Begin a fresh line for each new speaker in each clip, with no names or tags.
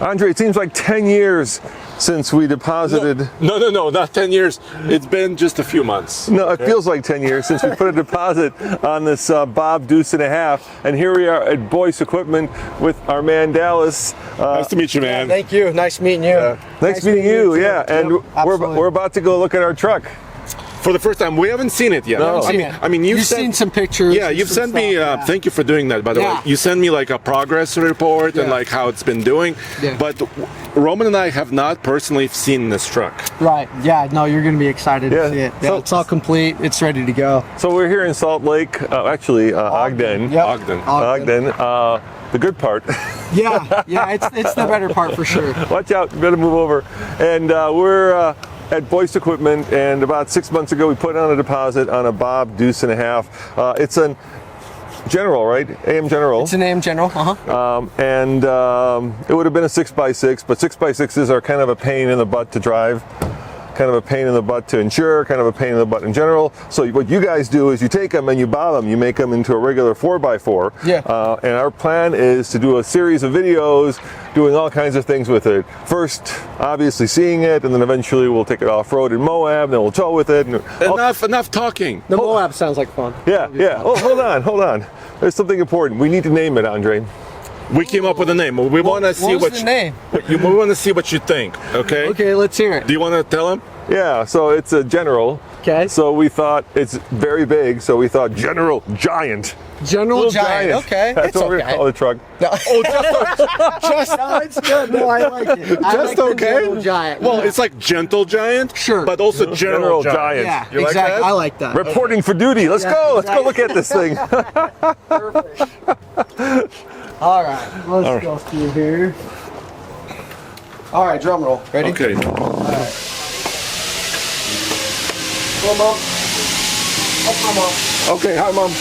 Andre, it seems like 10 years since we deposited.
No, not 10 years. It's been just a few months.
No, it feels like 10 years since we put a deposit on this Bob deuce and a half. And here we are at Boyce Equipment with our man Dallas.
Nice to meet you, man.
Yeah, thank you. Nice meeting you.
Nice meeting you. Yeah, and
Yep,
we're about to go look at our truck.
For the first time, we haven't seen it yet.
No.
I mean,
you've seen some pictures.
Yeah, you've sent me. Thank you for doing that, by the way. You sent me like a progress report and like how it's been doing.
Yeah.
But Roman and I have not personally seen this truck.
Right. Yeah. No, you're going to be excited to see it. Yeah,
So-
it's all complete. It's ready to go.
So we're here in Salt Lake, Ogden.
Yep.
Ogden.
The good part.
Yeah. It's the better part for sure.
Watch out, you better move over. And we're at Boyce Equipment, and about 6 months ago we put on a deposit on a Bob deuce and a half. It's a General, right? AM General.
It's an AM General.
It would have been a 6x6, but 6x6s are kind of a pain in the butt to drive, kind of a pain in the butt to insure, kind of a pain in the butt in general. So what you guys do is you take them and you bob them, you make them into a regular 4x4.
Yeah.
And our plan is to do a series of videos doing all kinds of things with it. First, obviously seeing it, and then eventually we'll take it off-road in Moab, then we'll tow with it. And
Enough talking.
The Moab sounds like fun.
Yeah. Oh, hold on. There's something important. We need to name it, Andre.
We came up with a name. We want to see
what was the name?
We want to see what you think. Okay.
Okay, let's hear it.
Do you want to tell him?
Yeah, so it's a General.
Okay.
So we thought it's very big, so we thought General Giant.
General
Little
Giant. Okay.
That's
It's
what we're
okay.
gonna call the truck.
No, it's good. No, I like it. I
Just
like the
okay?
General Giant.
Well, it's like Gentle Giant,
Sure.
but also General Giant.
yeah,
You like
exactly.
that?
I like that.
Reporting for duty. Let's
Yeah,
go. Let's go
exactly.
look at this thing.
Perfect. All right, let's go through here. All right, drum roll. Ready?
Okay.
All right. Hello, Mom. Oh, my Mom.
Okay. Hi, Mom.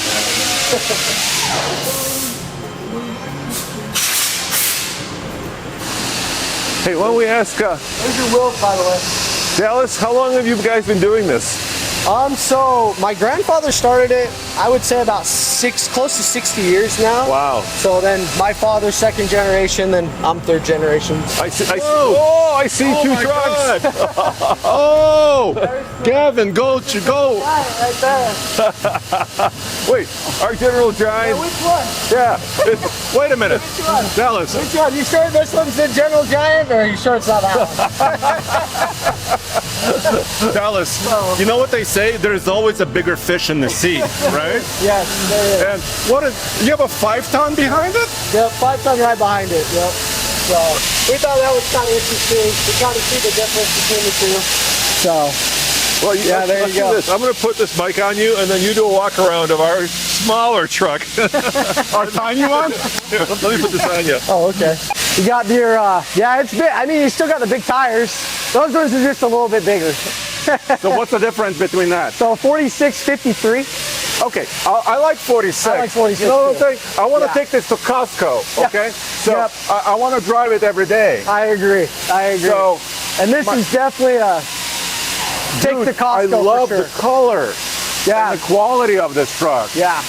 Hey, why don't we ask
There's your wheels, by the way.
Dallas, how long have you guys been doing this?
So my grandfather started it, I would say about close to 60 years now.
Wow.
So then my father's second generation, then I'm third generation.
I see
Oh
two
my
trucks.
God. Oh, Gavin, go.
Right there.
Wait, our General Giant.
Which one?
Yeah.
Wait a minute,
Which one?
Dallas.
Which one? You sure this one's the General Giant, or are you sure it's not that one?
Dallas, you know what they say? There's always a bigger fish in the sea, right?
Yes, there is.
And you have a 5-ton behind it?
Yep, 5-ton right behind it. Yep. So we thought that was kind of interesting to kind of see the difference between the two. So
Well,
Yeah, there
let's
you
do
go.
this. I'm going to put this mic on you, and then you do a walk around of our smaller truck.
Our tiny one?
Here, let me put this on you.
oh, okay. You got your yeah, it's big. I mean, you still got the big tires. Those ones are just a little bit bigger.
So what's the difference between that?
So 46, 53.
Okay, I like 46.
I like 46
You know what
too.
I'm saying? I want to
Yeah.
take this to Costco, okay? So
Yep.
I want to drive it every day.
I agree.
So
And this is definitely a take
dude,
the Costco
I love
for sure.
the color
Yeah.
and the quality of this truck.
Yeah.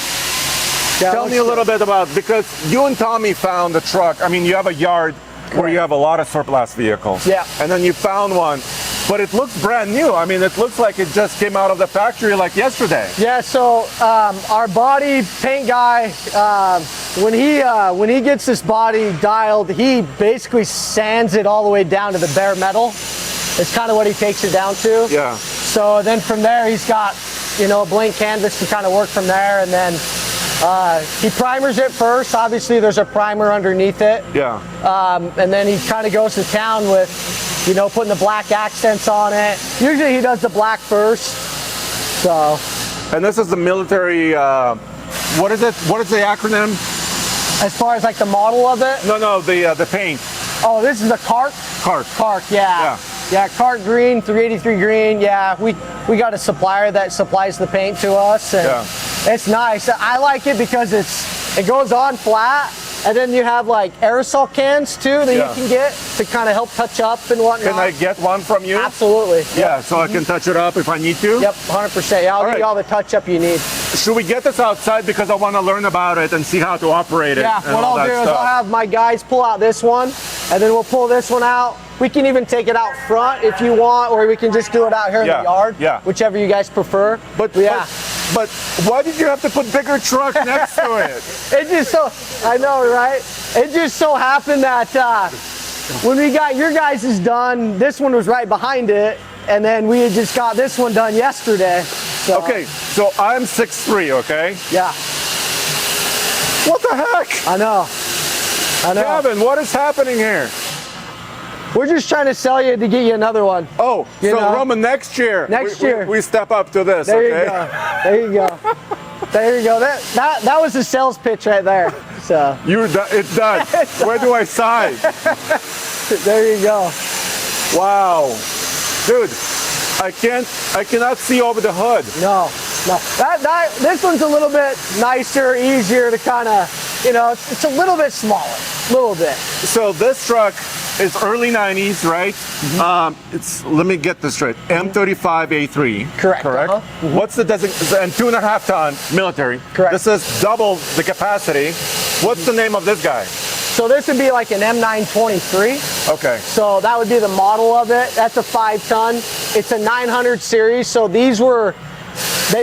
Tell me a little bit about, because you and Tommy found the truck. I mean, you have a yard where you have a lot of surplus vehicles.
Yeah.
And then you found one, but it looks brand new. I mean, it looks like it just came out of the factory like yesterday.
Yeah, so our body paint guy, when he gets this body dialed, he basically sands it all the way down to the bare metal. It's kind of what he takes it down to.
Yeah.
So then from there, he's got, you know, a blank canvas to kind of work from there, and then he primers it first. Obviously, there's a primer underneath it.
Yeah.
And then he kind of goes to town with, you know, putting the black accents on it. Usually he does the black first. So.
And this is the military, what is it? What is the acronym?
As far as like the model of it?
No, the paint.
Oh, this is the CART? CART, yeah. Yeah, CART green, 383 green. Yeah, we got a supplier that supplies the paint to us, and it's nice. I like it because it goes on flat, And then you have like aerosol cans too that you can get to kind of help touch up and whatnot.
Can I get one from you?
Absolutely.
Yeah, so I can touch it up if I need to?
Yep, 100%. Yeah, I'll give you all the touch up you need.
Should we get this outside because I want to learn about it and see how to operate it?
Yeah,
and
what
all
I'll
that
do is
stuff.
I'll have my guys pull out this one, and then we'll pull this one out. We can even take it out front if you want, or we can just do it out here in the yard.
Yeah.
Whichever you guys prefer.
But why did you have to put bigger truck next to it?
It just so, I know, right? It just so happened that when we got your guys' done, this one was right behind it, and then we had just got this one done yesterday. So.
Okay, so I'm 6'3", okay?
Yeah.
What the heck?
I know.
Gavin, what is happening here?
We're just trying to sell you to get you another one.
Oh, so Roman, next year.
We
step up to this,
there
okay?
You go. There you go. There you go. That was the sales pitch right there. So.
It's done. Where do I sign?
There you go.
Wow. Dude, I cannot see over the hood.
No. This one's a little bit nicer, easier to kind of, it's a little bit smaller, a little bit.
So this truck is early 90s, right? Mm-hmm. Let me get this straight. M35A3.
Correct.
Mm-hmm. What's the designation? And 2.5 ton military.
Correct.
This is double the capacity. What's the name of this guy?
So this would be like an M923.
Okay.
So that would be the model of it. That's a 5 ton. It's a 900 series. So they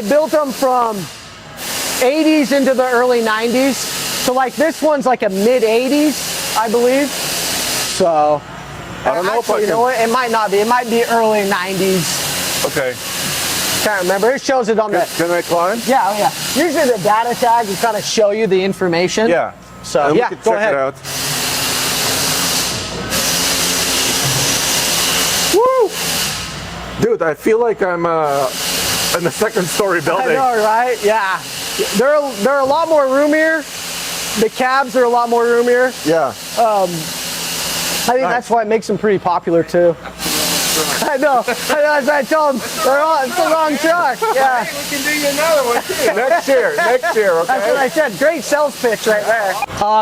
built them from 80s into the early 90s. So like this one's like a mid 80s, I believe. So
I don't know if I can.
You know what? It might not be. It might be early 90s.
Okay.
Can't remember. It shows it on the.
Can I climb?
Yeah, oh yeah. Usually the data tag will kind of show you the information.
Yeah.
So
and
yeah,
we can
go
check
ahead.
it out. Woo! Dude, I feel like I'm in the second story building.
I know, right? Yeah. They're a lot more roomier. The cabs are a lot more roomier.
Yeah.
I think that's why it makes them pretty popular too. I know. As I told them, it's the wrong truck. Yeah.
Hey, we can do you another one too. Next year, okay?
That's what I said. Great sales pitch right there.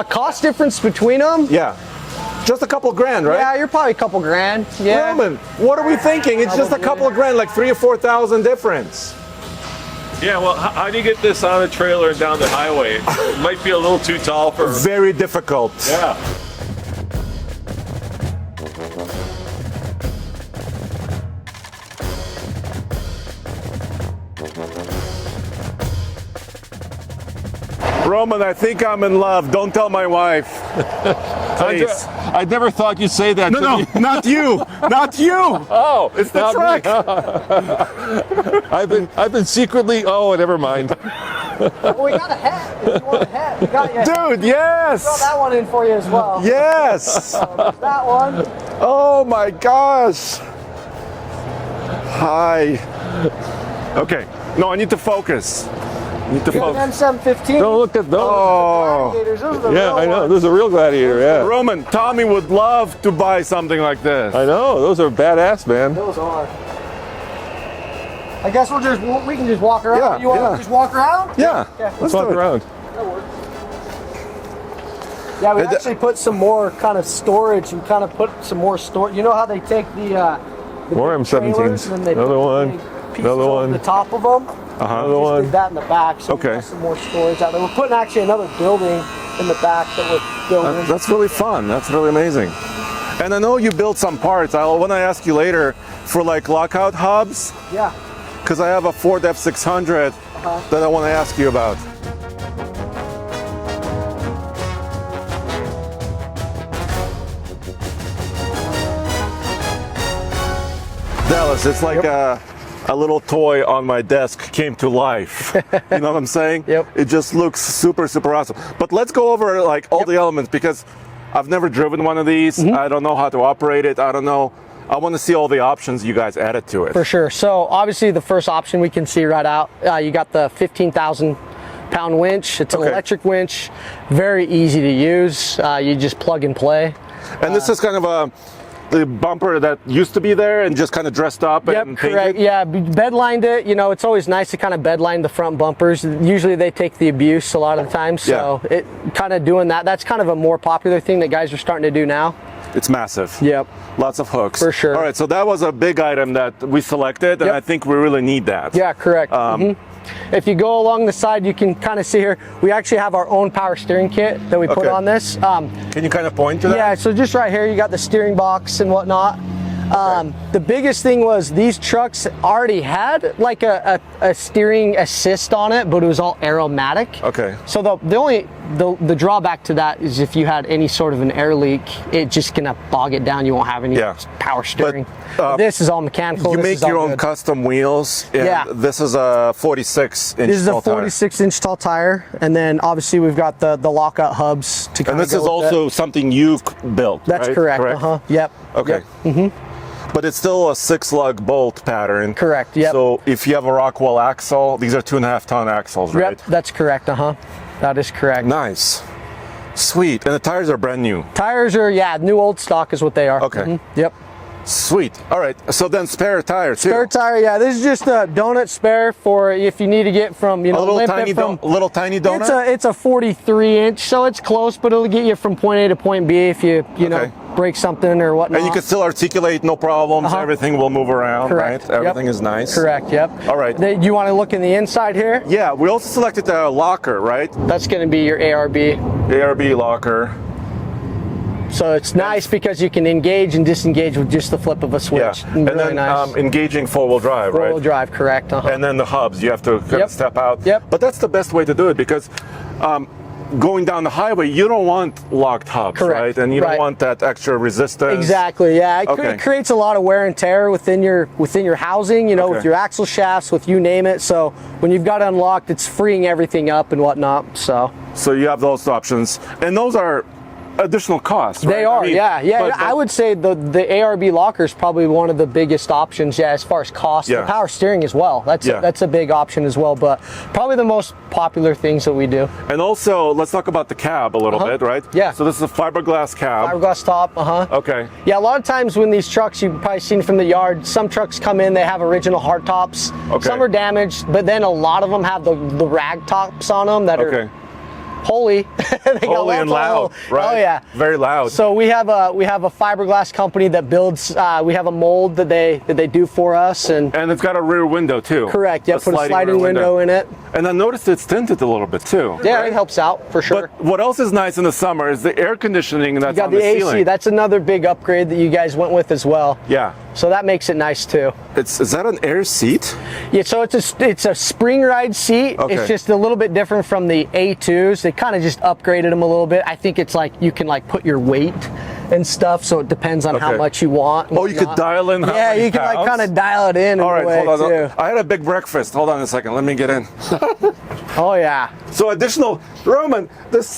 Cost difference between them?
Yeah. Just a couple grand, right?
Yeah, you're probably a couple grand. Yeah.
Roman, what are we thinking? It's just a couple of grand, like 3,000 or 4,000 difference.
Yeah, well, how do you get this on a trailer and down the highway? It might be a little too tall for...
Very difficult.
Yeah.
Roman, I think I'm in love. Don't tell my wife. Please.
I never thought you'd say that.
No, not you. Not you.
Oh,
It's the truck.
I've been secretly. Oh, never mind.
Well, we got a hat. If you want a hat, we got you a hat.
Dude, yes.
Throw that one in for you as well.
Yes.
That one.
Oh my gosh. Hi. Okay. No, I need to focus.
M715.
Don't look at those.
Oh.
Gladiators, those are the
Yeah,
real
I know.
ones.
This is a real gladiator. Yeah.
Roman, Tommy would love to buy something like this.
I know. Those are badass, man.
Those are. I guess we can just walk around.
Yeah,
You want
yeah.
to just walk around?
Yeah.
Let's walk around.
That works. Yeah, we actually put some more kind of storage and kind of put some more storage. You know how they take the
More
big
M17s.
trailers and they
Another
put
one.
big pieces
Another
over
one.
the top of them?
Another
Just
one.
did that in the back, so
Okay.
we got some more storage out there. We're putting actually another building in the back that we're building.
That's really fun. That's really amazing. And I know you built some parts. I want to ask you later for like lockout hubs,
Yeah.
because I have a Ford F600 that I want to ask you about. Dallas, it's like a little toy on my desk came to life. You know what I'm saying?
Yep.
It just looks super, super awesome. But let's go over like all the elements, because I've never driven one of these. I don't know how to operate it. I don't know. I want to see all the options you guys added to it.
For sure. So obviously the first option we can see right out, you got the 15,000 pound winch. It's an electric winch, very easy to use. You just plug and play.
And this is kind of a the bumper that used to be there and just kind of dressed up
Yep,
and
correct.
painted?
Yeah, bed lined it. You know, it's always nice to kind of bed line the front bumpers. Usually they take the abuse a lot of the time, so it kind of doing that. That's kind of a more popular thing that guys are starting to do now.
It's massive.
Yep.
Lots of hooks.
For sure.
All right, so that was a big item that we selected, and
Yep.
I think we really need that.
Yeah, correct. If you go along the side, you can kind of see here, we actually have our own power steering kit that we put
Okay.
on this.
Can you kind of point to that?
Yeah, so just right here, you got the steering box and whatnot. The biggest thing was these trucks already had like a steering assist on it, but it was all aromatic.
Okay.
So the drawback to that is if you had any sort of an air leak, it's just gonna bog it down. You won't have any
Yeah.
power steering.
But,
this is all mechanical.
You
This
make
is all
your own
good.
custom wheels. And
Yeah.
This is a 46-inch
This is a
tall tire.
46-inch tall tire, and then obviously we've got the lockout hubs to.
And this is also something you built.
That's
right?
correct. Yep.
Okay.
Yep.
But it's still a 6-lug bolt pattern.
Correct, yep.
So if you have a Rockwell axle, these are 2.5-ton axles, right?
Yep. That's correct. That is correct.
Nice. Sweet. And the tires are brand new.
Tires are new old stock is what they are.
Okay.
Yep.
Sweet. All right. So then spare tire too.
Spare tire, yeah. This is just a donut spare for if you need to get from
a little
limp
tiny,
it from.
little tiny donut.
It's a 43-inch, so it's close, but it'll get you from point A to point B if you
Okay.
know break something or whatnot.
And you can still articulate, no problems. Everything will move around,
Correct.
right? Everything
Yep.
is nice.
Correct. Yep.
All right.
You want to look in the inside here?
Yeah, we also selected the locker, right?
That's going to be your ARB.
ARB locker.
So it's nice because you can engage and disengage with just the flip of a switch.
Yeah.
Really
And then
nice.
engaging four-wheel drive, right?
Four-wheel drive, correct.
And then the hubs, you have to kind
Yep.
of step out.
Yep.
But that's the best way to do it because going down the highway, you don't want locked hubs,
Correct.
right? And you don't
Right.
want that extra resistance.
Exactly. Yeah. It
Okay.
creates a lot of wear and tear within your housing. You know,
Okay.
with your axle shafts, with you name it. So when you've got it unlocked, it's freeing everything up and whatnot. So
So you have those options, and those are additional costs, right?
they are.
I mean,
Yeah.
but-
I would say the ARB locker is probably one of the biggest options. Yeah, as far as cost,
Yeah.
the power steering as well. That's a big option as well. But probably the most popular things that we do.
And also, let's talk about the cab a little bit, right?
Yeah.
So this is a fiberglass cab.
Fiberglass top.
Okay.
Yeah, a lot of times when these trucks, you've probably seen from the yard, some trucks come in, they have original hard tops.
Okay.
Some are damaged, but then a lot of them have the rag tops on them that
Okay.
are holy. They got
Holy and
lots of
loud, right?
Oh yeah.
Very loud.
So we have a fiberglass company that builds. We have a mold that they do for us, and
And it's got a rear window too.
correct. Yeah, put a sliding
rear
window in it.
And I noticed it's tinted a little bit too.
Yeah,
right?
it helps out for sure.
But what else is nice in the summer is the air conditioning that's
you got
on
the
the
AC.
ceiling.
That's another big upgrade that you guys went with as well.
Yeah.
So that makes it nice too.
Is that an air seat?
Yeah, so it's a spring ride seat.
Okay.
It's just a little bit different from the A2s. They kind of just upgraded them a little bit. I think it's like you can like put your weight and stuff, so it depends on how
Okay.
much you want. and
Oh, you could
whatnot.
dial in how
Yeah,
many
you can like
pounds?
kind of dial it in.
All
a
right,
way
hold on.
too.
I had a big breakfast. Hold on a second. Let me get in.
Oh yeah.
So additional, Roman, this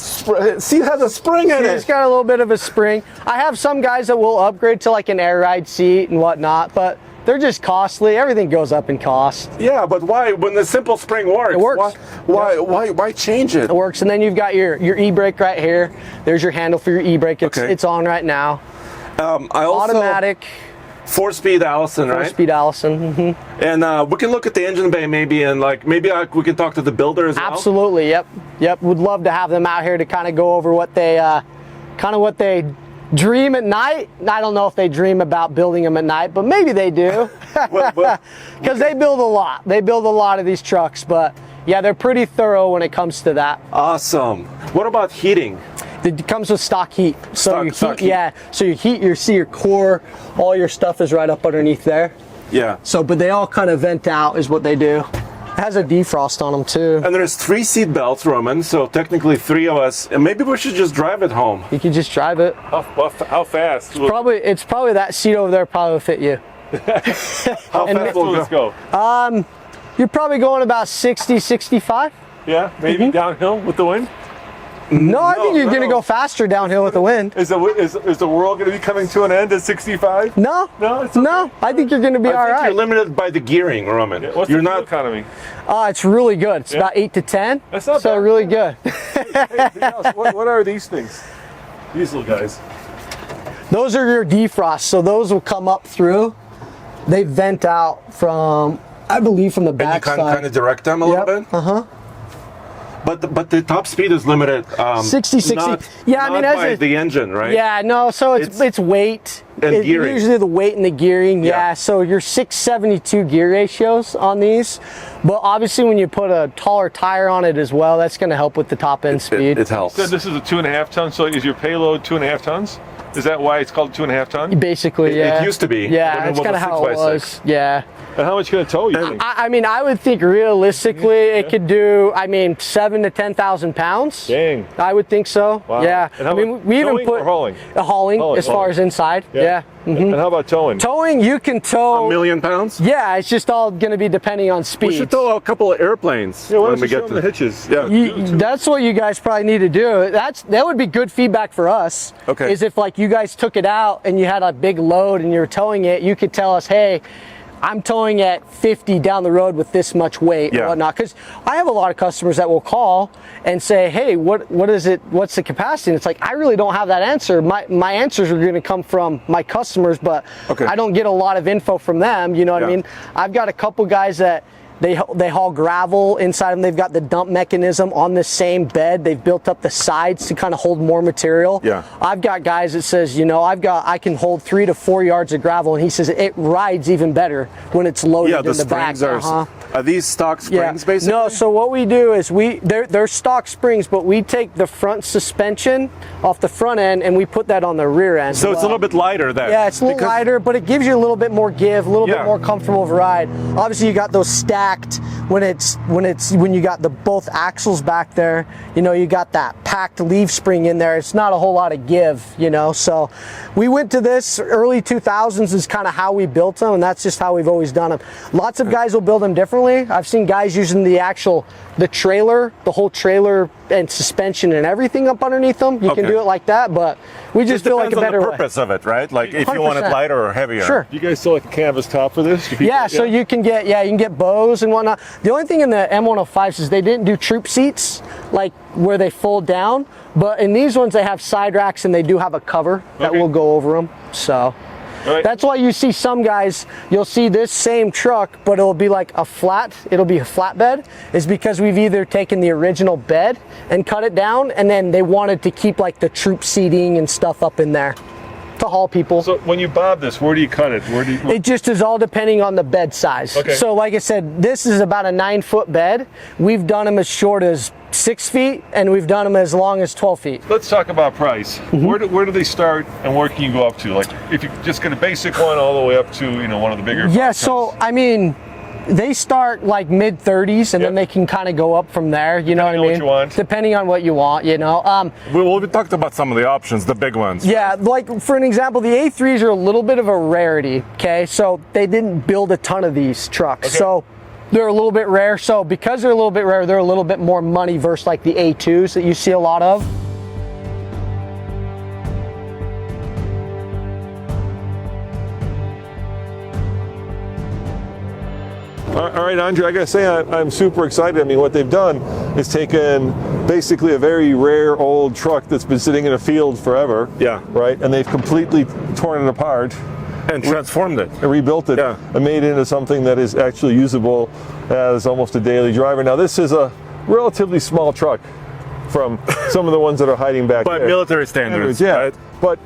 seat has a spring in
It's
it.
got a little bit of a spring. I have some guys that will upgrade to like an air ride seat and whatnot, but they're just costly. Everything goes up in cost.
Yeah, but why? When the simple spring works,
It works.
Why change it?
It works, and then you've got your e-brake right here. There's your handle for your e-brake.
Okay.
It's on right now.
I also
Automatic,
4-speed Allison, right?
4-speed Allison.
And we can look at the engine bay maybe, and like maybe we can talk to the builder as well.
Absolutely. Yep. Would love to have them out here to kind of go over what they dream at night. I don't know if they dream about building them at night, but maybe they do. Because they build a lot. They build a lot of these trucks, but yeah, they're pretty thorough when it comes to that.
Awesome. What about heating?
It comes with stock heat. So
Stock heat.
yeah. So you heat your core, all your stuff is right up underneath there.
Yeah.
So, but they all kind of vent out is what they do. It has a defrost on them too.
And there's 3 seat belts, Roman, so technically 3 of us, and maybe we should just drive it home.
You can just drive it.
How fast?
It's probably that seat over there probably will fit you.
How
And
fast
Will this go?
You're probably going about 60, 65.
Yeah, maybe downhill with the wind.
No, I think you're going to
no.
go faster downhill with the wind.
Is the world going to be coming to an end at 65?
No,
No, it's okay.
no. I think you're going to be
I
all
think
right.
you're limited by the gearing, Roman.
What's
you're
the fuel
not.
economy?
It's really good. It's
Yeah.
about 8 to 10.
That's not
so
bad.
really good.
Anything else? What are these things? These little guys.
Those are your defrosts, so those will come up through. They vent out from, I believe, from the
And you
back
can
side.
kind of direct them a little bit? But the top speed is limited.
60. Yeah, I mean,
not
as
by
a-
the engine, right?
Yeah, no, so it's weight.
And gearing.
Usually the weight and the gearing,
Yeah.
so your 672 gear ratios on these. But obviously when you put a taller tire on it as well, that's going to help with the top end speed.
It helps.
So this is a 2.5 ton. So is your payload 2.5 tons? Is that why it's called 2.5 ton?
Basically,
It
yeah.
used to be. when
Yeah,
it
that's
was a
kind of how it
6x6.
was. Yeah.
And how much can it tow, you think?
I mean, I would think realistically it could do, 7 to 10,000 pounds.
Dang.
I would think so.
Wow.
Yeah.
And how
I mean,
about
we even
towing
put
or hauling?
Hauling as far
Hauling.
as inside. Yeah.
And how about towing?
Towing, you can
A
tow.
million pounds?
Yeah, it's just all going to be depending on speed.
We should tow a couple of airplanes
Yeah, why
when
don't
we
you show
get
them the
to
hitches?
Yeah.
That's what you guys probably need to do. That would be good feedback for us.
Okay.
Is if like you guys took it out and you had a big load and you were towing it, you could tell us, hey, I'm towing at 50 down the road with this much weight
Yeah.
or whatnot. Because I have a lot of customers that will call and say, hey, what is it? What's the capacity? And it's like, I really don't have that answer. My answers are going to come from my customers, but
Okay.
I don't get a lot of info from them. You know what I
Yeah.
mean? I've got a couple guys that they haul gravel inside them. They've got the dump mechanism on the same bed. They've built up the sides to kind of hold more material.
Yeah.
I've got guys that says, I can hold 3 to 4 yards of gravel, and he says it rides even better when it's loaded
Yeah,
in
the
the back.
springs are these stock springs basically?
No, so what we do is they're stock springs, but we take the front suspension off the front end and we put that on the rear end.
So it's a little bit lighter there.
Yeah, it's a little
because-
lighter, but it gives you a little bit more give, a little
Yeah.
bit more comfortable of a ride. Obviously, you got those stacked when you got the both axles back there. You got that packed leaf spring in there. It's not a whole lot of give. So we went to this early 2000s is kind of how we built them, and that's just how we've always done them. Lots of guys will build them differently. I've seen guys using the trailer, the whole trailer and suspension and everything up underneath them. You can
Okay.
do it like that, but we just feel like a
depends
better
on the
way.
purpose of it, right? Like if you want it
100%.
lighter or heavier.
Sure.
You guys still like a canvas top for this?
Yeah, so you can get bows and whatnot. The only thing in the M105s is they didn't do troop seats, like where they fold down. But in these ones, they have side racks and they do have a cover that
Okay.
will go over them. So
All right.
that's why you see some guys, you'll see this same truck, but it'll be like it'll be a flatbed, is because we've either taken the original bed and cut it down, and then they wanted to keep like the troop seating and stuff up in there to haul people.
So when you bob this, where do you cut it? Where do you?
It just is all depending on the bed size.
Okay.
So like I said, this is about a 9-foot bed. We've done them as short as 6 feet, and we've done them as long as 12 feet.
Let's talk about price.
Mm-hmm.
Where do they start, and where can you go up to? Like if you just get a basic one, all the way up to one of the bigger.
Yeah, so I mean, they start like mid 30s, and then
Yeah.
they can kind of go up from there. You know what I
Depending on
mean?
what you want.
Depending on what you want.
We talked about some of the options, the big ones.
Yeah, like for an example, the A3s are a little bit of a rarity, okay? So they didn't build a ton of these trucks.
Okay.
So they're a little bit rare. So because they're a little bit rare, they're a little bit more money versus like the A2s that you see a lot of.
All right, Andre, I gotta say I'm super excited. I mean, what they've done is taken basically a very rare old truck that's been sitting in a field forever.
Yeah.
Right? And they've completely torn it apart
And transformed it.
and rebuilt it
Yeah.
and made it into something that is actually usable as almost a daily driver. Now, this is a relatively small truck from some of the ones that are hiding back
By
there.
military standards,
yeah.
right?
But,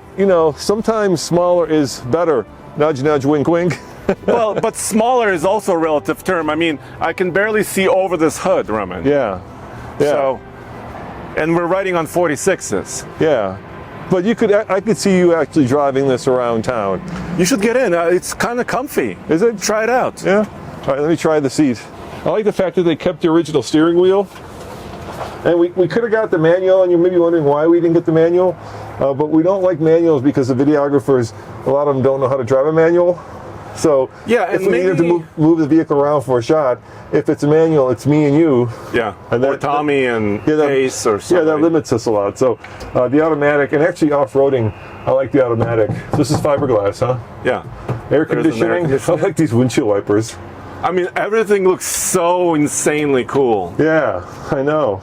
sometimes smaller is better. Nudge, nudge, wink, wink.
Well, but smaller is also a relative term. I mean, I can barely see over this hood, Roman.
Yeah. Yeah.
So, and we're riding on 46s.
Yeah. But I could see you actually driving this around town.
You should get in. It's kind of comfy.
Is it?
Try it out.
Yeah. All right, let me try the seat. I like the fact that they kept the original steering wheel. And we could have got the manual, and you may be wondering why we didn't get the manual. But we don't like manuals because the videographers, a lot of them don't know how to drive a manual. So
Yeah,
if
and
we needed to
maybe-
move the vehicle around for a shot, if it's a manual, it's me and you.
Yeah.
And
Or
that-
Tommy and
Yeah, that,
Ace or
yeah,
something.
that limits us a lot. So the automatic, and actually off-roading, I like the automatic. This is fiberglass, huh?
Yeah.
Air
There's an air
conditioning. I
conditioner.
like these windshield wipers.
I mean, everything looks so insanely cool.
Yeah, I know.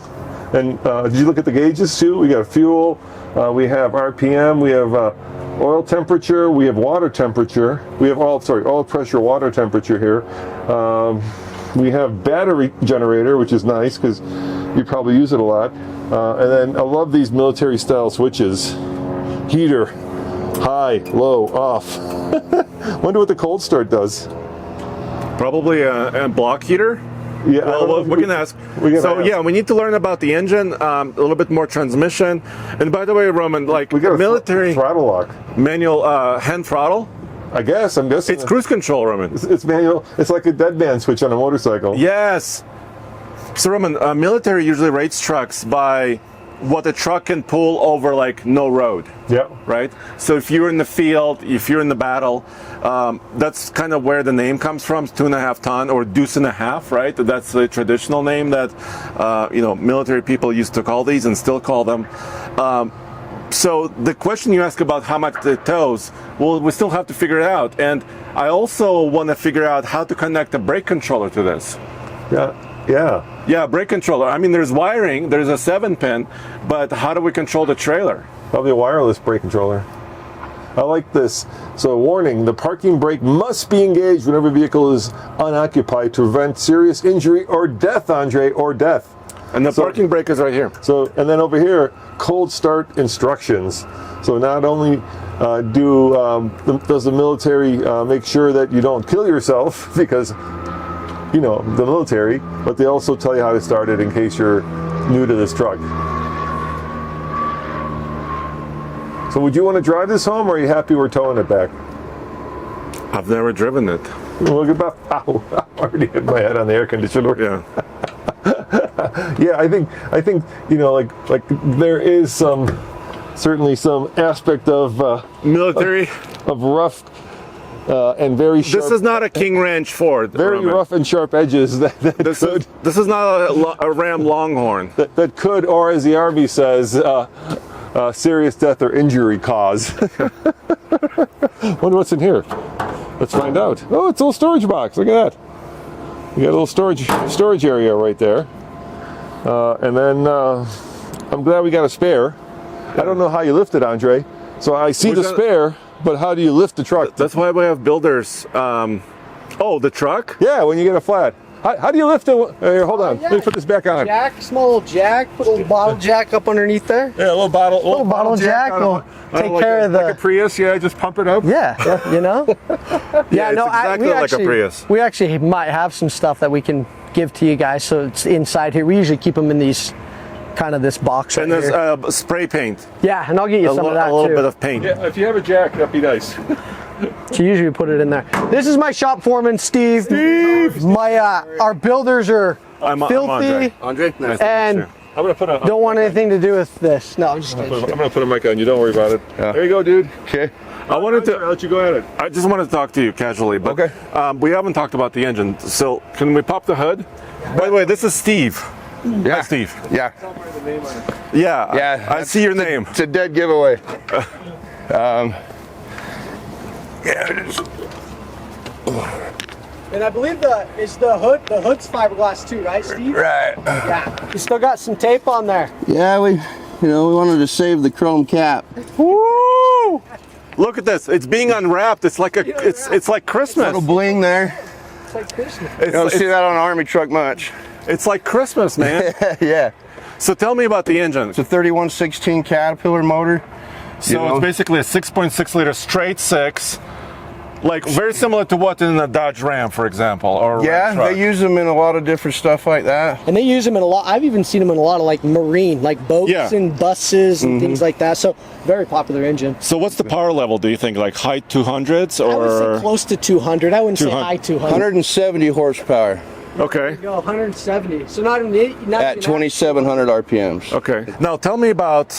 And did you look at the gauges too? We got fuel, we have RPM, we have oil temperature, we have water temperature, we have oil pressure, water temperature here. We have battery generator, which is nice because you probably use it a lot. And then I love these military style switches. Heater, high, low, off. Wonder what the cold start does.
Probably a block heater.
Yeah,
well, we can ask. Yeah, we need to learn about the engine, a little bit more transmission. And by the way, Roman, like
we got a
military
throttle lock.
Manual hand throttle.
I guess I'm guessing
It's cruise control, Roman.
It's manual. It's like a dead man switch on a motorcycle.
Yes. So Roman, military usually rates trucks by what a truck can pull over like no road.
Yeah.
Right? So if you're in the field, if you're in the battle, that's kind of where the name comes from, 2.5 ton or deuce and a half, right? That's the traditional name that, military people used to call these and still call them. So the question you ask about how much it tows, well, we still have to figure it out. And I also want to figure out how to connect a brake controller to this.
Yeah,
brake controller. I mean, there's wiring, there's a 7-pin, but how do we control the trailer?
probably a wireless brake controller. I like this. So warning, the parking brake must be engaged whenever a vehicle is unoccupied to prevent serious injury or death, Andre, or death.
And the parking brake is right here.
So, and then over here, cold start instructions. So not only does the military make sure that you don't kill yourself because, the military, but they also tell you how to start it in case you're new to this truck. So would you want to drive this home, or are you happy we're towing it back?
I've never driven it.
Look about, ow, I already hit my head on the air conditioner.
Yeah.
Yeah, I think like there is certainly some aspect of
Military.
of rough and very sharp.
This is not a King Ranch Ford.
Very
Roman.
rough and sharp edges
This is not a Ram Longhorn.
that could, or as the Army says, serious death or injury cause. Wonder what's in here. Let's find out. Oh, it's a little storage box. Look at that. You got a little storage area right there. And then I'm glad we got a spare. I don't know how you lift it, Andre. So I see the spare, but how do you lift the truck?
That's why we have builders. The truck?
Yeah, when you get a flat. How do you lift it? Here, hold on. Let me put this back on.
Jack, small little jack, put a little bottle jack up underneath there.
Yeah, a little bottle
jack will take care of
like a Prius. Yeah, just pump it up.
Yeah,
Yeah, it's exactly like a Prius.
We actually might have some stuff that we can give to you guys. So it's inside here. We usually keep them in these, kind of this box right
And there's
here.
spray paint.
Yeah, and I'll get you some of that
a little
too.
bit of paint.
Yeah, if you have a jack, that'd be nice.
So usually put it in there. This is my shop foreman, Steve. My our builders are filthy
Andre, nice
and
I'm gonna put
don't want anything to do with this. No, I'm just kidding.
I'm gonna put a mic on you. Don't worry about it.
Yeah.
There you go, dude.
Okay. I'll let you go at it. I just wanted to talk to you casually, but
Okay.
We haven't talked about the engine. So can we pop the hood? By the way, this is Steve.
Yeah.
Hi, Steve.
Yeah.
Yeah. I see your name.
It's a dead giveaway.
And I believe the hood's fiberglass too, right, Steve?
Right.
Yeah. You still got some tape on there.
Yeah, we wanted to save the chrome cap.
Woo! Look at this. It's being unwrapped. It's like it's like Christmas.
Little bling there.
It's like Christmas.
You don't see that on an Army truck much.
It's like Christmas, man.
Yeah.
So tell me about the engine.
It's a 3116 Caterpillar motor.
So it's basically a 6.6 liter straight six, like very similar to what in a Dodge Ram, for example, or a Ram
Yeah,
truck.
they use them in a lot of different stuff like that.
And they use them in a lot. I've even seen them in a lot of like marine, like boats
Yeah.
and buses and things like that. So very popular engine.
So what's the power level? Do you think like high 200s
I would
or
say close to 200. I wouldn't say
200.
high 200.
170 horsepower
okay?
Go 170. So not
at 2,700 RPMs.
Okay. Now tell me about,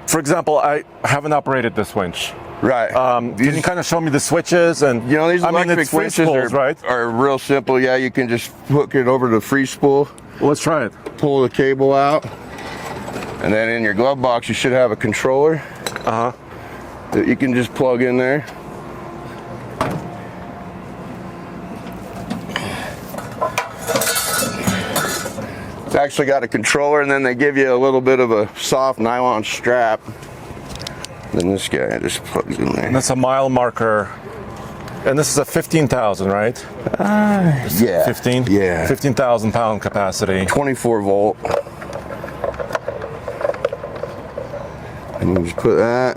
for example, I haven't operated this winch.
Right.
Can you kind of show me the switches and
These
I mean,
electric
it's free
winches
spools, right?
are real simple. Yeah, you can just hook it over to the free spool,
Let's try it.
pull the cable out, and then in your glove box you should have a controller that you can just plug in there. It's actually got a controller, and then they give you a little bit of a soft nylon strap. Then this guy just plugs in there.
And that's a mile marker. And this is a 15,000, right?
Yeah.
15?
Yeah.
15,000 pound capacity.
24 volt. And you just put that,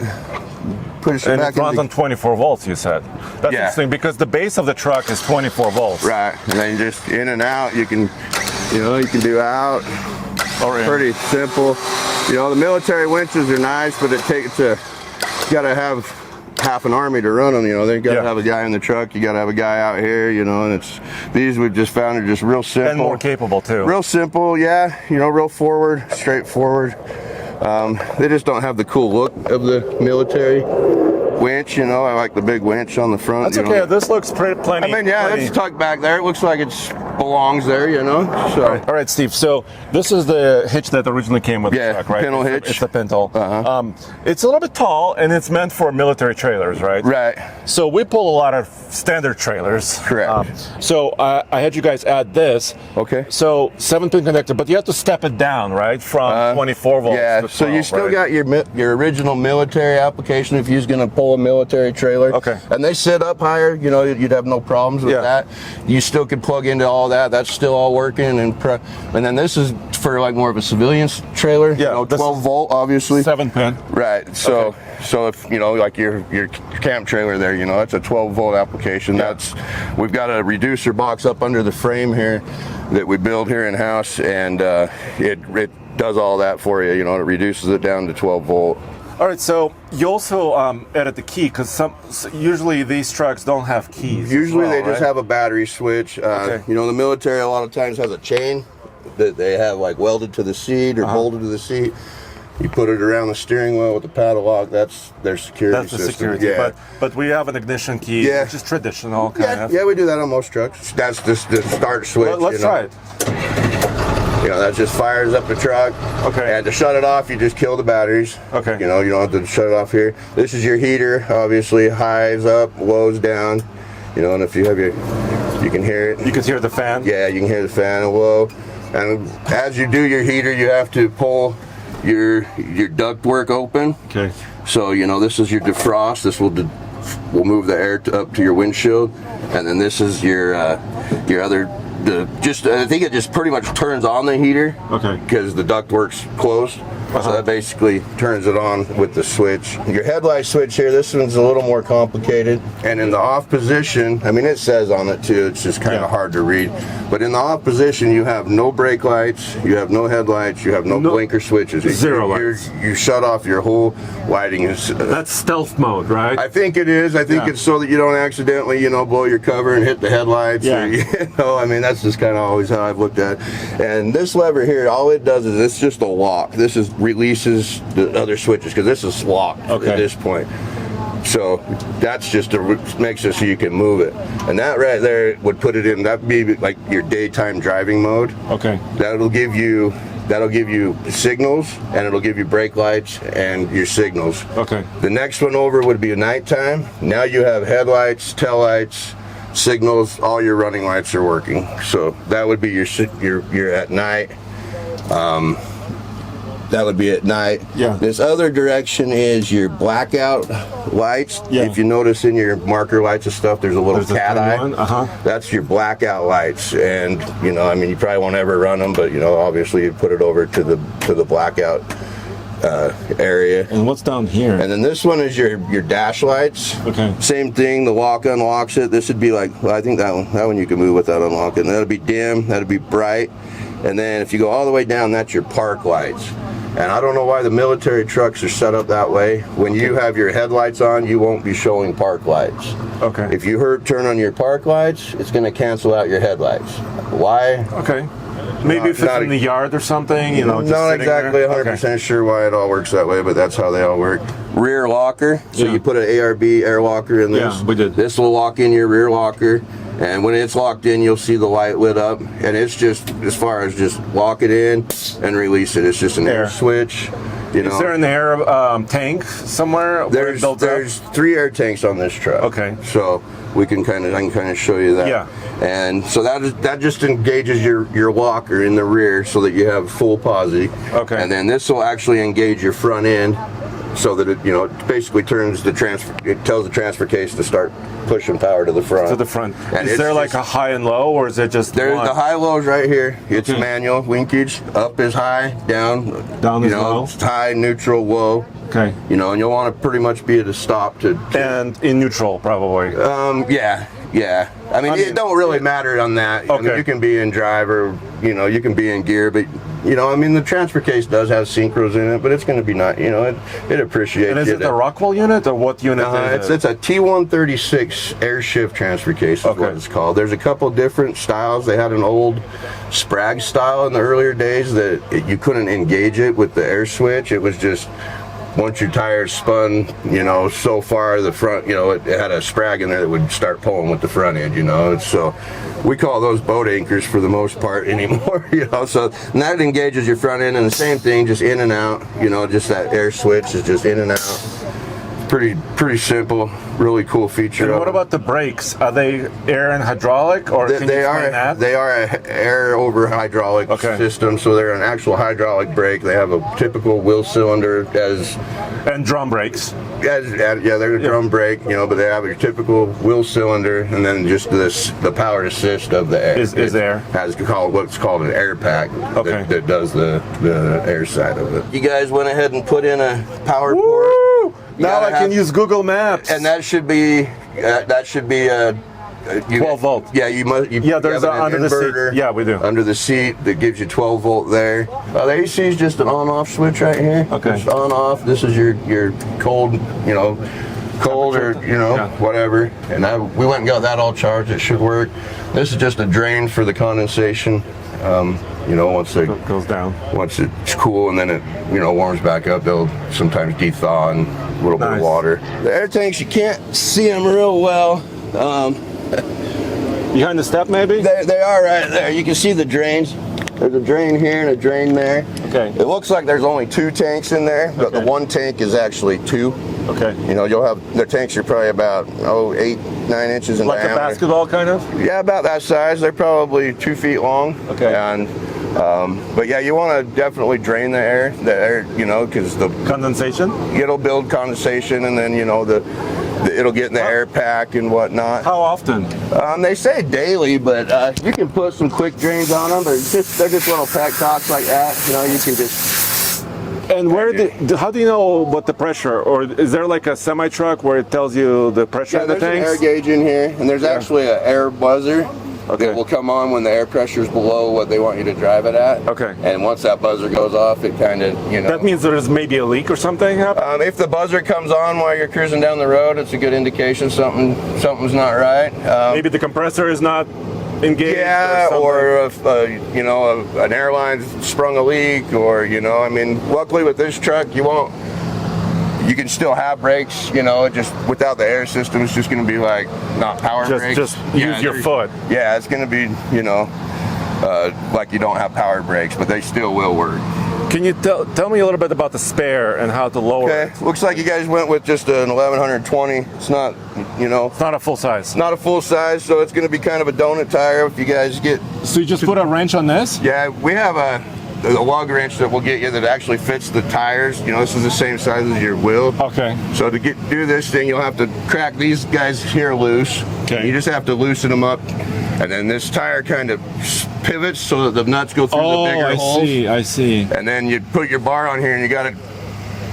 push it
And
back
it runs
into,
on 24 volts, you said. That's
Yeah.
interesting because the base of the truck is 24 volts.
right, and then just in and out, you can do out,
Or in.
pretty simple. You know, the military winches are nice, but you gotta have half an army to run them, you know. They gotta
Yeah.
have a guy in the truck, you gotta have a guy out here, you know, and these we've just found are just real simple.
And more capable too.
Real simple, yeah, you know, real forward, straightforward. They just don't have the cool look of the military winch, you know. I like the big winch on the front.
That's
you
okay.
know.
This looks plenty.
I mean, yeah,
plenty.
it's tucked back there. It looks like it belongs there, you know. So
All right, Steve. So this is the hitch that originally came with
Yeah,
the truck, right?
pintle
It's
hitch.
the pintle.
Uh-huh.
It's a little bit tall, and it's meant for military trailers, right?
right,
So we pull a lot of standard trailers.
Correct.
So I had you guys add this.
Okay.
So 7-pin connector, but you have to step it down, right? From 24 volts.
yeah.
to
So you
12,
still
right?
got your original military application if you're going to pull a military trailer.
Okay.
And they sit up higher. You know, you'd have no problems with
Yeah.
that. You still could plug into all that. That's still all working. And then this is for like more of a civilian trailer.
Yeah,
You know,
this
12
is
volt, obviously.
7-pin.
Right. So if you know, like your camp trailer there, you know, that's a 12 volt application. We've got a reducer box up under the frame here that we build here in house, and it does all that for you. You know, it reduces it down to 12 volt.
All right, so you also added the key because usually these trucks don't have keys.
Usually they just have a battery switch.
Okay.
You know, the military a lot of times has a chain that they have like welded to the seat or bolted to the seat. You put it around the steering wheel with the paddle lock. That's their security
That's the
system.
security.
Yeah.
But we have an ignition key,
Yeah.
which is traditional kind
Yeah,
of.
yeah, we do that on most trucks. That's just the start switch.
Let's
you know.
try it.
You know, that just fires up the truck.
Okay.
And to shut it off, you just kill the batteries.
Okay.
You know, you don't have to shut it off here. This is your heater, obviously. Highs up, lows down. You know, and if you have you can hear it.
You can hear the fan.
Yeah, you can hear the fan low. And as you do your heater, you have to pull your ductwork open.
Okay.
So, you know, this is your defrost. This will move the air up to your windshield. And then this is your other, I think it just pretty much turns on the heater.
Okay.
Because the ductwork's closed. So that basically turns it on with the switch. Your headlight switch here, this one's a little more complicated. And in the off position, I mean, it says on it too, it's just kind of hard to read. But in the off position, you have no brake lights, you have no headlights, you have no blinker switches.
Zero lights.
You shut off your whole lighting.
That's stealth mode, right?
I think it is. I think it's so that you don't accidentally, you know, blow your cover and hit the headlights.
Yeah.
Or, you know, I mean, that's just kind of always how I've looked at it. And this lever here, all it does is it's just a lock. This is releases the other switches because this is locked at this point. So that's just makes it so you can move it. And that right there would put it in, that'd be like your daytime driving mode.
Okay.
That'll give you signals, and it'll give you brake lights and your signals.
Okay.
The next one over would be a nighttime. Now you have headlights, taillights, signals, all your running lights are working. So that would be your at night. That would be at night.
Yeah.
This other direction is your blackout lights.
Yeah.
If you notice in your marker lights and stuff, there's a little
There's a
cat
tiny
eye.
one?
That's your blackout lights, and you know, I mean, you probably won't ever run them, but you know, obviously, you put it over to the blackout area.
And what's down here?
And then this one is your dash lights.
Okay.
Same thing. The lock unlocks it. This would be like, well, I think that one you can move without unlocking. That'll be dim. That'll be bright. And then if you go all the way down, that's your park lights. And I don't know why the military trucks are set up that way. When you have your headlights on, you won't be showing park lights.
Okay.
If you turn on your park lights, it's going to cancel out your headlights. Why?
Okay. Maybe if it's
not
in the yard or something, you know, just
not
sitting
exactly
there.
100% sure why it all works that way, but that's how they all work. Rear locker. So you put an ARB air locker in this.
Yeah, we did.
This will lock in your rear locker. And when it's locked in, you'll see the light lit up. And it's just, as far as just lock it in and release it. It's just an air switch. You know.
Is there an air tank somewhere?
There's 3 air tanks on this truck.
Okay.
So I can kind of show you that.
Yeah.
And so that just engages your locker in the rear so that you have full posi.
Okay.
And then this will actually engage your front end so that it, it basically turns it tells the transfer case to start pushing power to the front.
To the front.
And
is there like a high and low, or is it just
there's
one?
the high lows right here. It's manual linkage. Up is high, down
is low.
High, neutral, low.
Okay.
And you'll want to pretty much be at a stop to
and in neutral probably.
Yeah. I mean, it don't really matter on that.
Okay.
I mean, you can be in drive or, you can be in gear, but, I mean, the transfer case does have synchros in it, but it's going to be not, it appreciates
And is
you
it the Rockwell unit, or what unit is it?
It's a T136 air shift transfer case is what it's called. There's a couple different styles. They had an old Sprague style in the earlier days that you couldn't engage it with the air switch. It was just... once your tires spun, so far the front, it had a Sprague in there that would start pulling with the front end, So we call those boat anchors for the most part anymore, So and that engages your front end, and the same thing, just in and out, just that air switch is just in and out. Pretty simple, really cool feature.
And what about the brakes? Are they air and hydraulic, or can you explain that?
They are a air over hydraulic system, so they're an actual hydraulic brake. They have a typical wheel cylinder
and drum brakes.
They're a drum brake, but they have a typical wheel cylinder, and then just the power assist of the air
is air.
Has what's called an air pack that does the air side of it. You guys went ahead and put in a power port.
Now I can use Google Maps.
And that should be
12 volt.
Yeah, there's
under the seat. Yeah, we do.
Under the seat that gives you 12 volt there. The AC is just an on-off switch right here.
Okay.
It's on-off. This is your cold, cold or whatever. And we went and got that all charged. It should work. This is just a drain for the condensation. Once it
goes down,
once it's cool, and then it warms back up, they'll sometimes dethaw in a little bit of water. The air tanks, you can't see them real well.
Behind the step, maybe?
They are right there. You can see the drains. There's a drain here and a drain there.
Okay.
It looks like there's only 2 tanks in there, but the one tank is actually 2.
Okay.
You'll have their tanks are probably about 8-9 inches in diameter.
Like a basketball, kind of?
Yeah, about that size. They're probably 2 feet long.
Okay.
And but yeah, you want to definitely drain the air, because the
condensation.
It'll build condensation, and then it'll get in the air pack and whatnot.
How often?
They say daily, but you can put some quick drains on them. They're just little pack tops like that. You can just.
And how do you know what the pressure, or is there like a semi truck where it tells you the pressure in the tanks?
There's an air gauge in here, and there's actually an air buzzer. That will come on when the air pressure is below what they want you to drive it at.
Okay.
And once that buzzer goes off, it kind of,
That means there's maybe a leak or something happening?
If the buzzer comes on while you're cruising down the road, it's a good indication something's not right.
Maybe the compressor is not engaged.
Yeah, or if, an airline sprung a leak, or, luckily with this truck, you can still have brakes, just without the air system, it's just going to be like not power brakes.
Just use your foot.
Yeah, it's going to be, like you don't have power brakes, but they still will work.
Can you tell me a little bit about the spare and how to lower it?
Looks like you guys went with just an 1120. It's not,
It's not a full size.
Not a full size, so it's going to be kind of a donut tire if you guys get.
So you just put a wrench on this?
Yeah, we have a lug wrench that we'll get you that actually fits the tires. This is the same size as your wheel.
Okay.
So to do this thing, you'll have to crack these guys here loose.
Okay.
You just have to loosen them up, and then this tire kind of pivots so that the nuts go through the bigger holes.
I see.
And then you put your bar on here, and you got to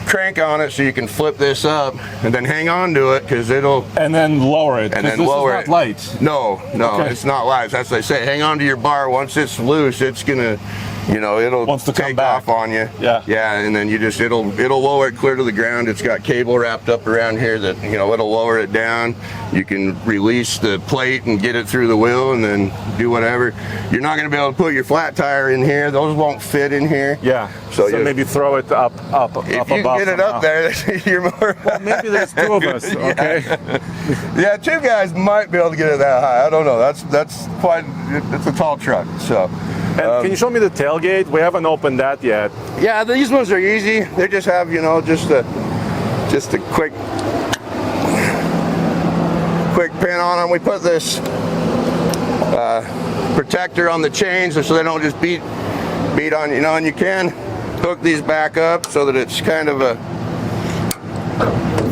crank on it so you can flip this up, and then hang on to it because it'll.
And then lower it.
And then lower
it. It's not light.
No,
Okay.
It's not light. That's what they say. Hang on to your bar. Once it's loose, it's gonna. It'll
Wants to come
take
back.
off on you.
Yeah.
Yeah, and then it'll lower it clear to the ground. It's got cable wrapped up around here that it'll lower it down. You can release the plate and get it through the wheel, and then do whatever. You're not going to be able to put your flat tire in here. Those won't fit in here.
Yeah. So maybe throw it up
If you
above
get it
somehow.
up there, you're more.
Well, maybe there's 2 of us. Okay.
Yeah, 2 guys might be able to get it that high. I don't know. That's quite. It's a tall truck. So.
And can you show me the tailgate? We haven't opened that yet.
Yeah, these ones are easy. They just have, just a quick pin on them. We put this protector on the chains so they don't just beat on, and you can hook these back up so that it's kind of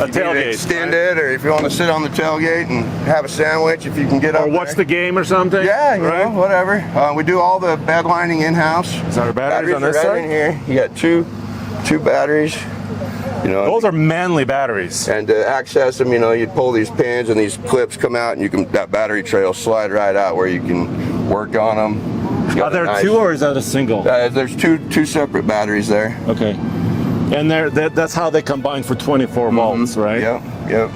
If you need to
tailgate,
extend
right?
it, or if you want to sit on the tailgate and have a sandwich, if you can get up
Or watch
there.
the game or something.
Yeah, you
right?
know, whatever. We do all the bed lining in-house.
Is there batteries on
are
this
right
side?
in here. You got two batteries. You know,
Those are manly batteries.
and to access them, you know, you pull these pins and these clips come out, and that battery tray will slide right out where you can work on them. It's got
Are there
a nice-
two or is that a single?
There's two separate batteries there.
Okay. And that's how they combine for 24 volts, right?
Yep.
Okay.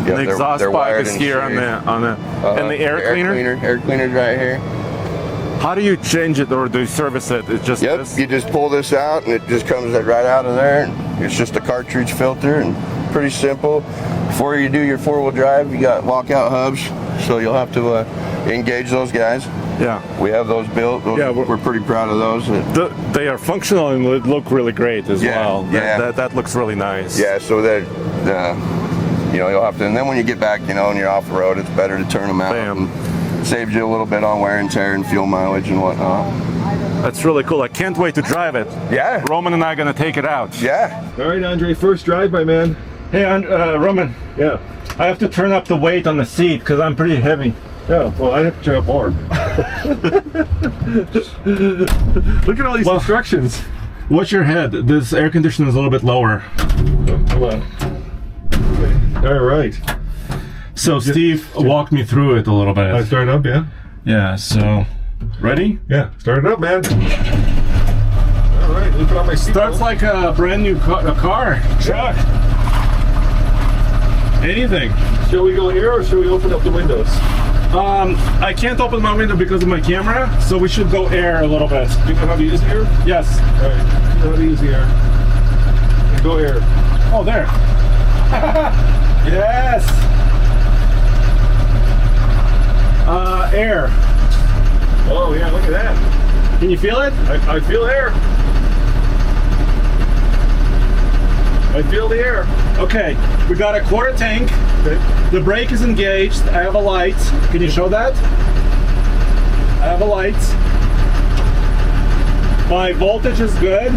Yep,
The exhaust
they're
pipe
wired
is
in
here
series.
on the and the air cleaner.
Air cleaner's right here.
How do you change it or do you service it? It's just
Yep,
this?
you just pull this out and it just comes right out of there. It's just a cartridge filter and pretty simple. Before you do your four-wheel drive, you got lockout hubs, so you'll have to engage those guys.
Yeah.
We have those built.
Yeah,
we're pretty proud of those.
They are functional and look really great as
Yeah,
well.
yeah.
That looks really nice.
Yeah, so that you know, you'll have to. And then when you get back, you know, and you're off the road, it's better to turn them out.
Bam.
And saves you a little bit on wear and tear and fuel mileage and whatnot.
That's really cool. I can't wait to drive it.
Yeah.
Roman and I are going to take it out.
Yeah.
All right, Andre, first drive, my man.
Hey, Roman.
Yeah.
I have to turn up the weight on the seat because I'm pretty heavy.
Yeah, well, I have to turn up more. Look at all these instructions.
Watch your head. This air conditioner is a little bit lower.
Hold on. All right.
So Steve walked me through it a little bit.
I start up, yeah?
Yeah, so ready?
Yeah, start it up, man. All right, let me put on my seatbelt.
Starts like a brand new car. Truck. Anything.
Shall we go here or should we open up the windows?
I can't open my window because of my camera, so we should go air a little bit.
You know how to use air?
Yes.
All right, you know how to use the air. And go air.
Oh, there. Yes. Air.
Oh, yeah, look at that.
Can you feel it?
I feel air. I feel the air.
Okay, we got a quarter tank.
Okay.
The brake is engaged. I have a light. Can you show that? I have a light. My voltage is good.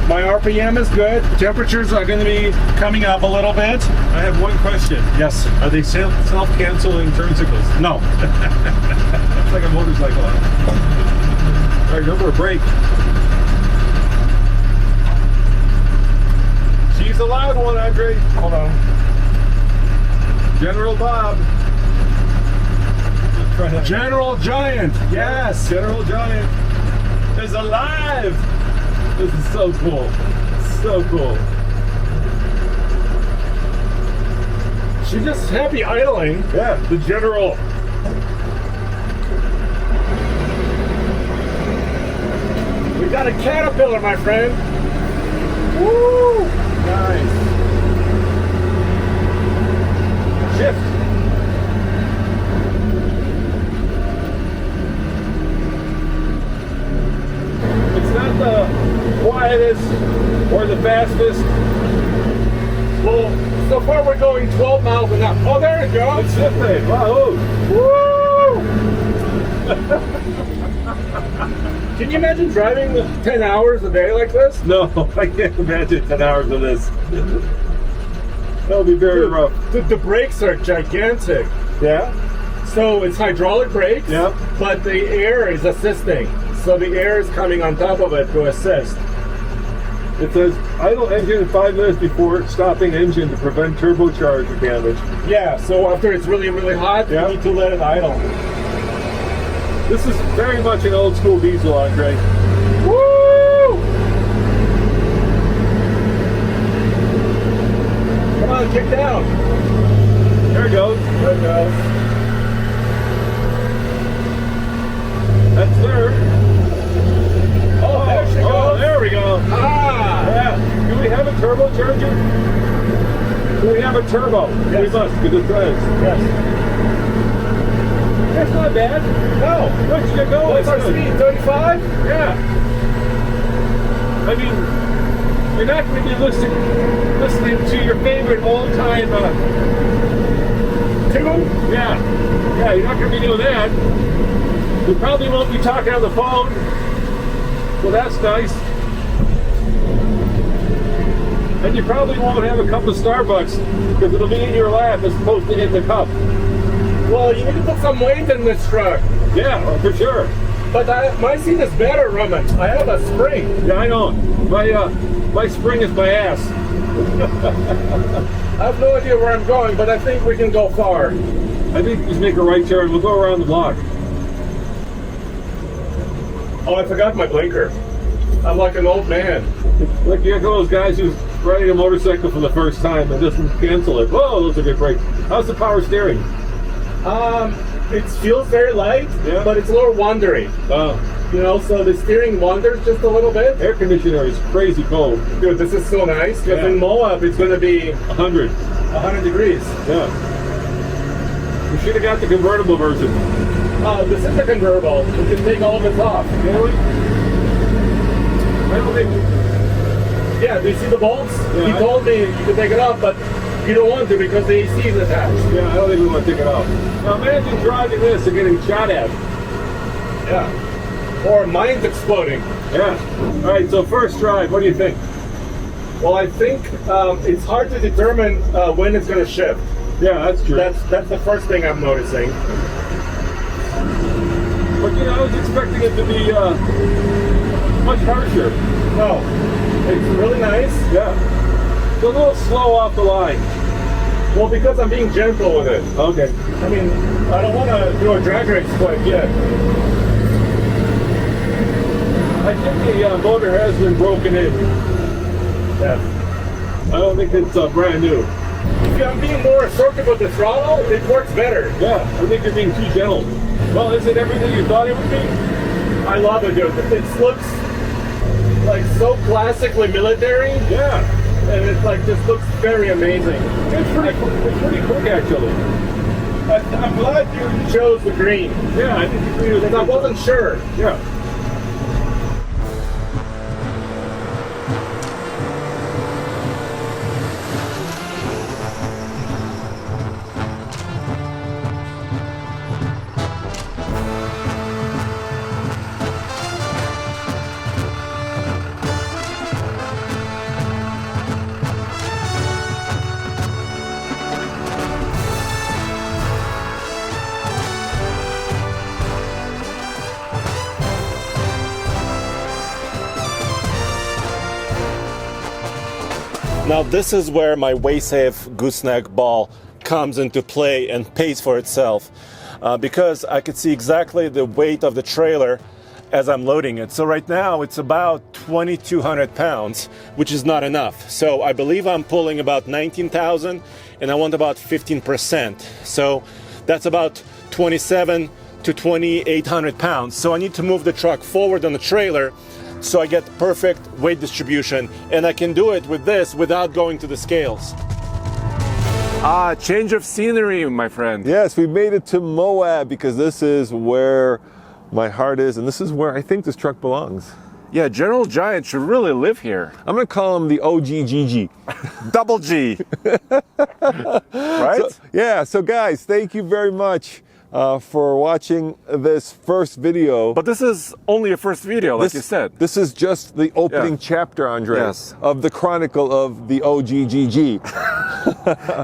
My RPM is good. Temperatures are going to be coming up a little bit.
I have one question.
Yes.
Are they self-canceling turn signals?
No.
It's like a motorcycle. All right, number a brake. She's a loud one, Andre.
Hold on.
General Bob.
General Giant. Yes.
General Giant is alive. This is so cool. So cool.
She's just happy idling.
Yeah.
The General. We got a Caterpillar, my friend. Woo!
Nice. Shift. It's not the quietest or the fastest.
Well, so far we're going 12 miles an hour. Oh, there it goes.
It's shifting. Wow.
Woo! Can you imagine driving 10 hours a day like this?
No, I can't imagine 10 hours of this. That would be very rough.
The brakes are gigantic.
Yeah?
So it's hydraulic brakes,
Yep.
but the air is assisting. So the air is coming on top of it to assist.
It says idle engine 5 minutes before stopping engine to prevent turbocharger damage.
Yeah, so after it's really, really hot,
Yeah.
you need to let it idle.
This is very much an old school diesel, Andre.
Woo! Come on, kick down.
There it goes.
There it goes.
That's there.
Oh, there she goes.
Oh, there we go.
Ah!
Yeah. Do we have a turbocharger? Do we have a turbo?
Yes.
We must, because it says.
Yes.
That's not bad.
No.
What's your go?
What's our speed? 35?
Yeah. I mean, you're not going to be listening to your favorite all-time
Tune?
Yeah. Yeah, you're not going to be doing that. You probably won't be talking on the phone. Well, that's nice.
And you probably won't have a cup of Starbucks because it'll be in your lap as opposed to in the cup.
Well, you need to put some weight in this truck.
Yeah, for sure.
But my seat is better, Roman. I have a spring.
Yeah, I know. My spring is my ass.
I have no idea where I'm going, but I think we can go far.
I think just make a right turn. We'll go around the block.
Oh, I forgot my blinker. I'm like an old man.
Like you're one of those guys who's riding a motorcycle for the first time and doesn't cancel it. Whoa, those are good brakes. How's the power steering?
It feels very light,
Yeah.
but it's a little wandering. You know, so the steering wanders just a little bit.
Air conditioner is crazy cold.
Dude, this is so nice, because
Yeah.
in Moab it's going to be
100.
100 degrees.
Yeah. You should have got the convertible version.
This is the convertible. We can take all of it off.
Can we? I don't think.
Yeah, do you see the bolts?
Yeah,
He
I-
told me you could take it off, but you don't want to because the AC is attached.
Yeah, I don't think we want to take it off. Now imagine driving this and getting shot at.
Yeah. Or mine's exploding.
Yeah. All right. So first drive. What do you think?
Well, I think it's hard to determine when it's going to shift.
Yeah, that's true.
That's the first thing I'm noticing.
But you know, I was expecting it to be much harsher.
No, it's really nice.
Yeah. It's a little slow off the line.
Well, because I'm being gentle with it.
Okay.
I mean, I don't want to do a drag race quite yet.
I think the motor has been broken in.
Yeah.
I don't think it's brand new.
If I'm being more assertive with the throttle, it works better.
Yeah, I think you're being too gentle. Well, is it everything you thought it would be?
I love it, dude. It looks like so classically military,
Yeah.
and it like just looks very amazing.
It's pretty quick actually.
I'm glad you chose the green
Yeah, I think the green
because I wasn't sure.
Yeah.
Now this is where my way-safe gooseneck ball comes into play and pays for itself because I could see exactly the weight of the trailer as I'm loading it. So right now it's about 2,200 pounds, which is not enough. So I believe I'm pulling about 19,000 and I want about 15%. So that's about 27 to 2,800 pounds. So I need to move the truck forward on the trailer so I get perfect weight distribution, and I can do it with this without going to the scales.
Change of scenery, my friend.
Yes, we made it to Moab because this is where my heart is, and this is where I think this truck belongs.
Yeah, General Giant should really live here.
I'm going to call him the OGGG.
Double G. Right?
So guys, thank you very much for watching this first video.
But this is only a first video, like you said.
This is just the opening chapter, Andre,
Yes.
of the chronicle of the OGGG.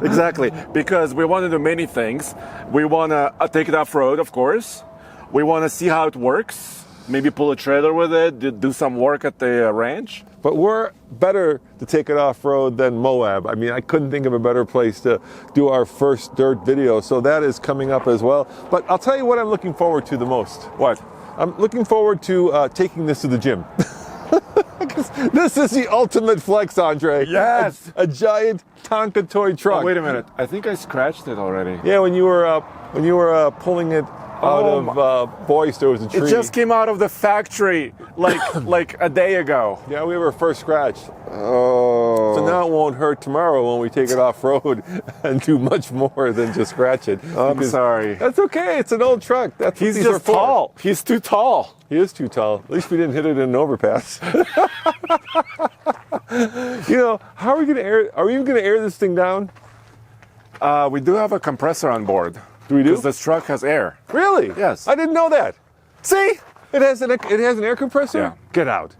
Exactly, because we want to do many things. We want to take it off-road, of course. We want to see how it works. Maybe pull a trailer with it, do some work at the ranch.
But we're better to take it off-road than Moab. I mean, I couldn't think of a better place to do our first dirt video, so that is coming up as well. But I'll tell you what I'm looking forward to the most.
What?
I'm looking forward to taking this to the gym. This is the ultimate flex, Andre.
Yes.
A giant Tonka toy truck.
Oh, wait a minute. I think I scratched it already.
Yeah, when you were pulling it out of Boyce, there was a tree.
It just came out of the factory like a day ago.
Yeah, we were first scratched.
Oh.
So now it won't hurt tomorrow when we take it off road and do much more than just scratch it.
I'm
Because
sorry.
That's okay. It's an old truck. That's what
He's
these are
just
for.
tall. He's too tall.
He is too tall. At least we didn't hit it in an overpass. You know, how are we going to air? Are we even going to air this thing down?
We do have a compressor on board.
Do we do?
Because this truck has air.
Really?
Yes.
I didn't know that. See, it has an air compressor.
Yeah.
Get out.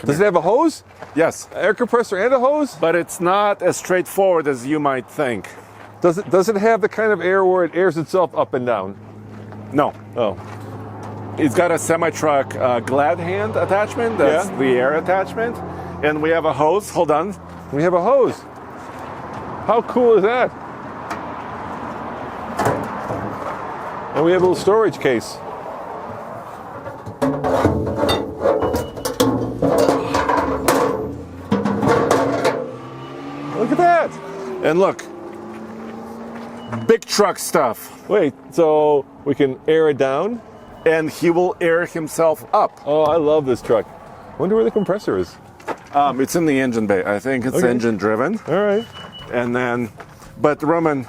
Does it have a hose?
Yes,
Air compressor and a hose?
but it's not as straightforward as you might think.
Does it have the kind of air where it airs itself up and down?
No.
Oh.
It's got a semi-truck glad hand attachment. That's
Yeah.
the air attachment. And we have a hose. Hold on.
We have a hose. How cool is that? And we have a little storage case. Look at that.
And look, big truck stuff.
Wait, so we can air it down?
And he will air himself up.
Oh, I love this truck. Wonder where the compressor is.
It's in the engine bay. I think it's
Okay.
engine driven.
All right.
And then, but Roman,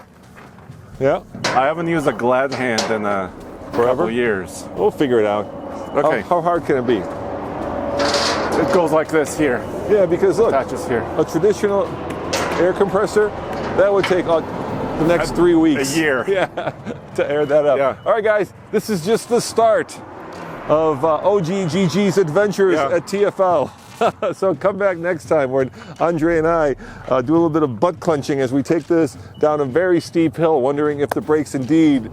Yeah.
I haven't used a glad hand in a couple years.
We'll figure it out.
Okay.
How hard can it be?
It goes like this here.
Yeah, because look,
Attaches here.
a traditional air compressor, that would take the next 3 weeks.
A year.
Yeah, to air that up.
Yeah.
All right, guys, this is just the start of OGGG's adventures
Yeah.
at TFL. So come back next time when Andre and I do a little bit of butt clenching as we take this down a very steep hill, wondering if the brakes indeed,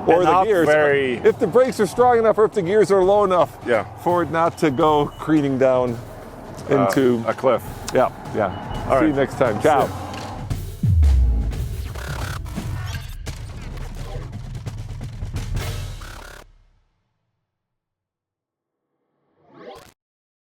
or
And
the
up
gears,
very-
if the brakes are strong enough or if the gears are low enough
Yeah.
for it not to go careening down into
a cliff.
yeah.
All
See you
right.
next time. Ciao.